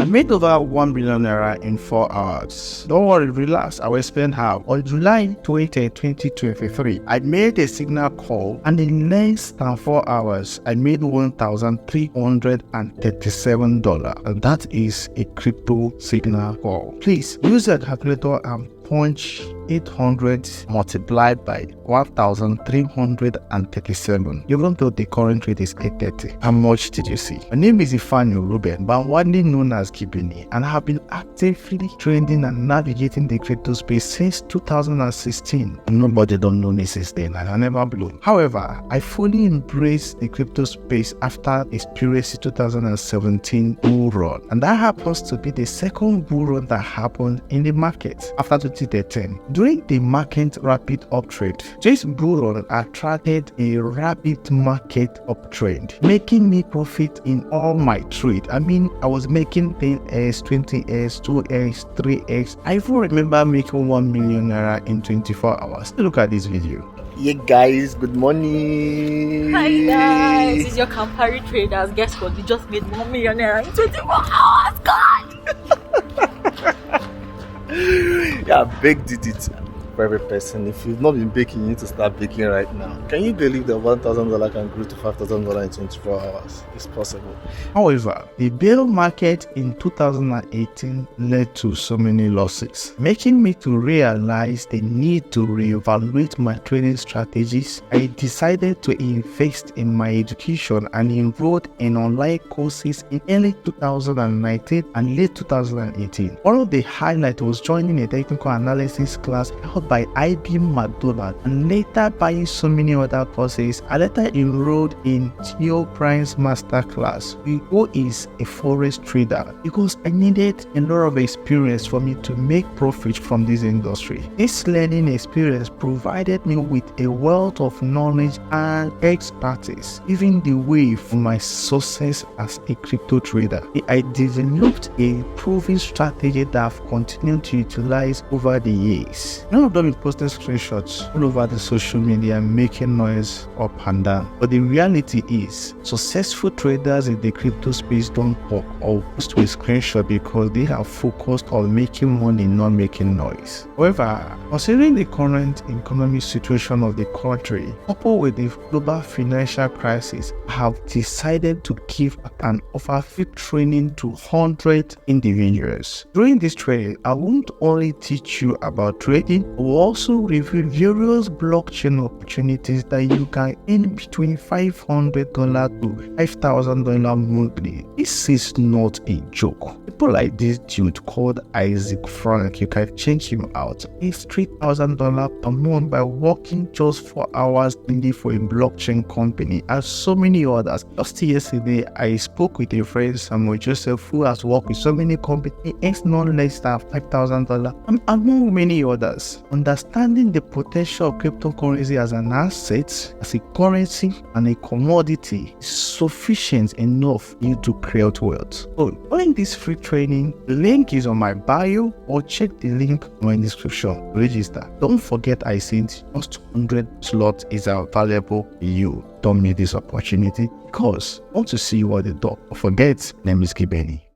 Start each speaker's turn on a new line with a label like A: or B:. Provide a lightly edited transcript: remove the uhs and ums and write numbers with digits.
A: I made over 1 million naira in 4 hours. Don't worry, relax, I will explain how. On July 20, 2023, I made a signal call and in less than 4 hours, I made $1,337, and that is a crypto signal call. Please use a calculator and punch 800 multiplied by 1,337. Even though the current rate is 830. How much did you see? My name is Ifeanyi Ruben, but I'm widely known as Kibini, and I have been actively trading and navigating the crypto space since 2016. Nobody don't know me since then, and I never blew. However, I fully embraced the crypto space after experiencing 2017 bull run, and that happens to be the second bull run that happened in the market after 2013. During the market rapid uptrend, this bull run attracted a rapid market uptrend, making me profit in all my trade. I mean, I was making 10x, 20x, 2x, 3x. I even remember making 1 million naira in 24 hours. Look at this video.
B: Yeah guys, good morning.
C: Hi guys, it's your Campari traders. Guess what? We just made 1 million naira in 24 hours. God!
B: Yeah, big did it for every person. If you've not been baking, you need to start baking right now. Can you believe that $1,000 can grow to $5,000 in 24 hours? It's possible.
A: However, the bear market in 2018 led to so many losses, making me to realize the need to reevaluate my trading strategies. I decided to invest in my education and enrolled in online courses in early 2019 and late 2018. One of the highlights was joining a technical analysis class held by IBM McDonald, and later buying so many other courses. I later enrolled in Theo Prime's masterclass. Who is a forex trader, because I needed a lot of experience for me to make profit from this industry. This learning experience provided me with a wealth of knowledge and expertise, even the way for my success as a crypto trader. I developed a proven strategy that I've continued to utilize over the years. None of them is posting screenshots all over the social media making noise up and down. But the reality is, successful traders in the crypto space don't talk or post a screenshot because they are focused on making money, not making noise. However, considering the current economic situation of the country, coupled with the global financial crisis, I have decided to give and offer free training to 100 individuals. During this training, I won't only teach you about trading, we'll also review various blockchain opportunities that you can earn between $500 to $5,000 monthly. This is not a joke. People like this dude called Isaac Frank, you can check him out. It's $3,000 per month by working just 4 hours daily for a blockchain company, and so many others. Just yesterday, I spoke with a friend, Samuel Joseph, who has worked with so many companies. He earns not less than $5,000, among many others. Understanding the potential of cryptocurrency as an asset, as a currency and a commodity is sufficient enough for you to create wealth. So, during this free training, the link is on my bio, or check the link in my description. Register. Don't forget, I said just 100 slots is available to you. Don't miss this opportunity, because I want to see you at the door. Don't forget, name is Kibeni.